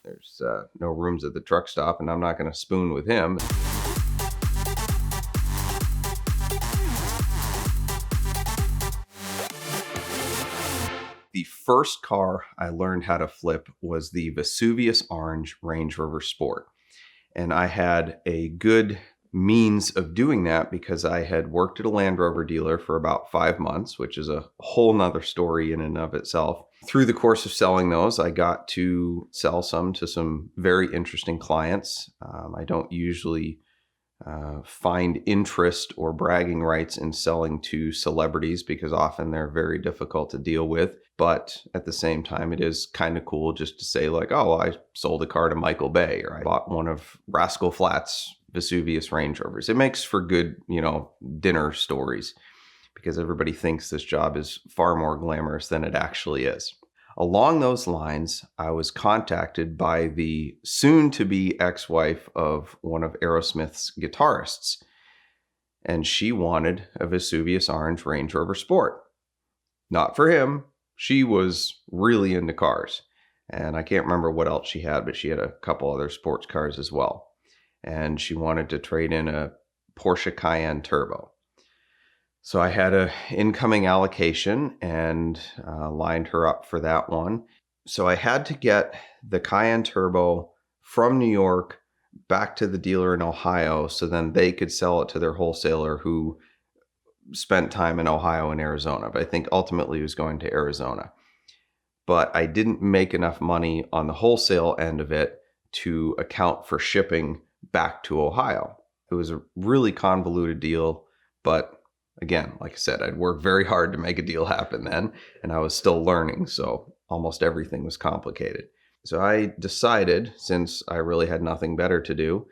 There's no rooms at the truck stop, and I'm not going to spoon with him. The first car I learned how to flip was the Vesuvius Orange Range Rover Sport. And I had a good means of doing that because I had worked at a Land Rover dealer for about 5 months, which is a whole nother story in and of itself. Through the course of selling those, I got to sell some to some very interesting clients. I don't usually find interest or bragging rights in selling to celebrities because often they're very difficult to deal with. But at the same time, it is kind of cool just to say like, oh, I sold a car to Michael Bay, or I bought one of Rascal Flatts' Vesuvius Range Rovers. It makes for good, dinner stories because everybody thinks this job is far more glamorous than it actually is. Along those lines, I was contacted by the soon-to-be ex-wife of one of Aerosmith's guitarists, and she wanted a Vesuvius Orange Range Rover Sport. Not for him. She was really into cars, and I can't remember what else she had, but she had a couple other sports cars as well. And she wanted to trade in a Porsche Cayenne Turbo. So I had an incoming allocation and lined her up for that one. So I had to get the Cayenne Turbo from New York back to the dealer in Ohio so then they could sell it to their wholesaler who spent time in Ohio and Arizona. But I think ultimately he was going to Arizona. But I didn't make enough money on the wholesale end of it to account for shipping back to Ohio. It was a really convoluted deal, but again, like I said, I'd worked very hard to make a deal happen then, and I was still learning, so almost everything was complicated. So I decided, since I really had nothing better to do,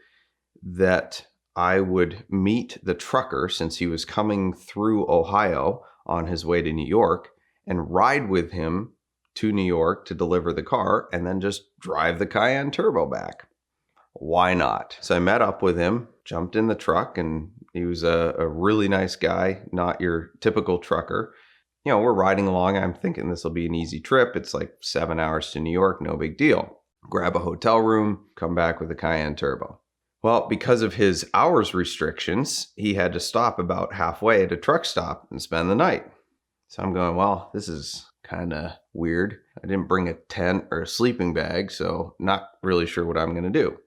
that I would meet the trucker, since he was coming through Ohio on his way to New York, and ride with him to New York to deliver the car, and then just drive the Cayenne Turbo back. Why not? So I met up with him, jumped in the truck, and he was a really nice guy, not your typical trucker. We're riding along. I'm thinking this will be an easy trip. It's like 7 hours to New York, no big deal. Grab a hotel room, come back with a Cayenne Turbo. Well, because of his hours restrictions, he had to stop about halfway at a truck stop and spend the night. So I'm going, well, this is kind of weird. I didn't bring a tent or a sleeping bag, so not really sure what I'm going to do.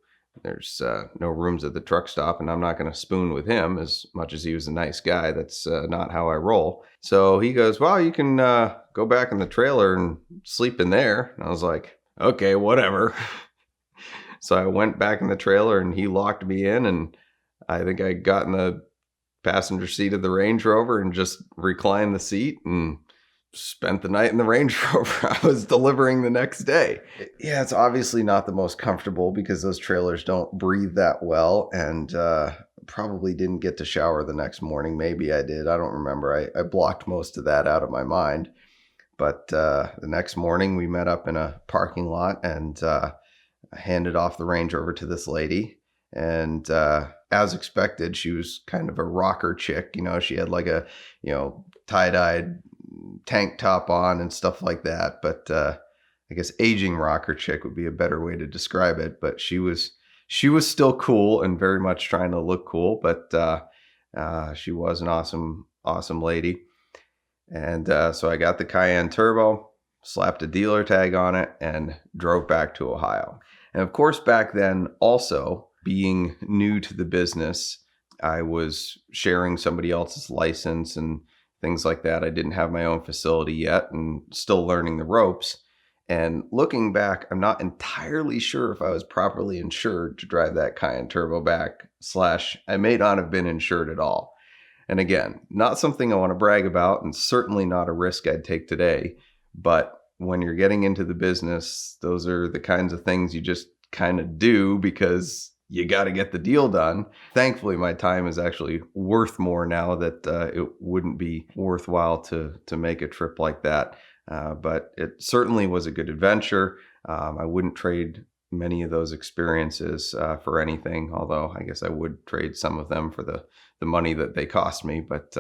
There's no rooms at the truck stop, and I'm not going to spoon with him as much as he was a nice guy. That's not how I roll. So he goes, well, you can go back in the trailer and sleep in there. And I was like, okay, whatever. So I went back in the trailer and he locked me in, and I think I got in the passenger seat of the Range Rover and just reclined the seat and spent the night in the Range Rover I was delivering the next day. Yeah, it's obviously not the most comfortable because those trailers don't breathe that well, and probably didn't get to shower the next morning. Maybe I did. I don't remember. I blocked most of that out of my mind. But the next morning we met up in a parking lot, and I handed off the Range Rover to this lady. And as expected, she was kind of a rocker chick. She had like a, tie-dyed tank top on and stuff like that. But I guess aging rocker chick would be a better way to describe it. But she was still cool and very much trying to look cool. But she was an awesome lady. And so I got the Cayenne Turbo, slapped a dealer tag on it, and drove back to Ohio. And of course, back then, also being new to the business, I was sharing somebody else's license and things like that. I didn't have my own facility yet and still learning the ropes. And looking back, I'm not entirely sure if I was properly insured to drive that Cayenne Turbo back, / I may not have been insured at all. And again, not something I want to brag about, and certainly not a risk I'd take today. But when you're getting into the business, those are the kinds of things you just kind of do because you got to get the deal done. Thankfully, my time is actually worth more now that it wouldn't be worthwhile to make a trip like that. But it certainly was a good adventure. I wouldn't trade many of those experiences for anything, although I guess I would trade some of them for the money that they cost me. But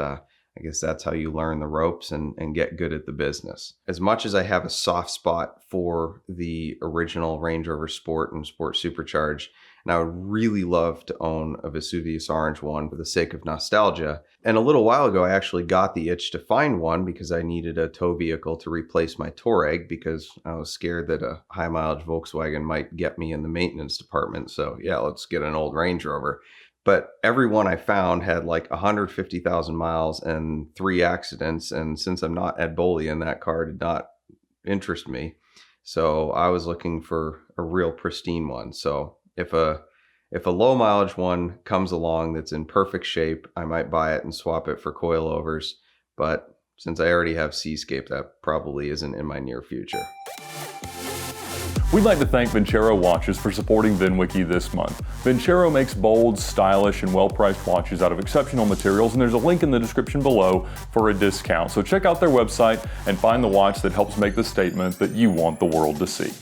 I guess that's how you learn the ropes and get good at the business. As much as I have a soft spot for the original Range Rover Sport and Sport Supercharged, and I would really love to own a Vesuvius Orange one for the sake of nostalgia. And a little while ago, I actually got the itch to find one because I needed a tow vehicle to replace my Touareg because I was scared that a high mileage Volkswagen might get me in the maintenance department. So yeah, let's get an old Range Rover. But every one I found had like 150,000 miles and 3 accidents. And since I'm not Ed Bolian, that car did not interest me. So I was looking for a real pristine one. So if a low mileage one comes along that's in perfect shape, I might buy it and swap it for coilovers. But since I already have Seascape, that probably isn't in my near future. We'd like to thank Vincero Watches for supporting VINwiki this month. Vincero makes bold, stylish, and well-priced watches out of exceptional materials, and there's a link in the description below for a discount. So check out their website and find the watch that helps make the statement that you want the world to see.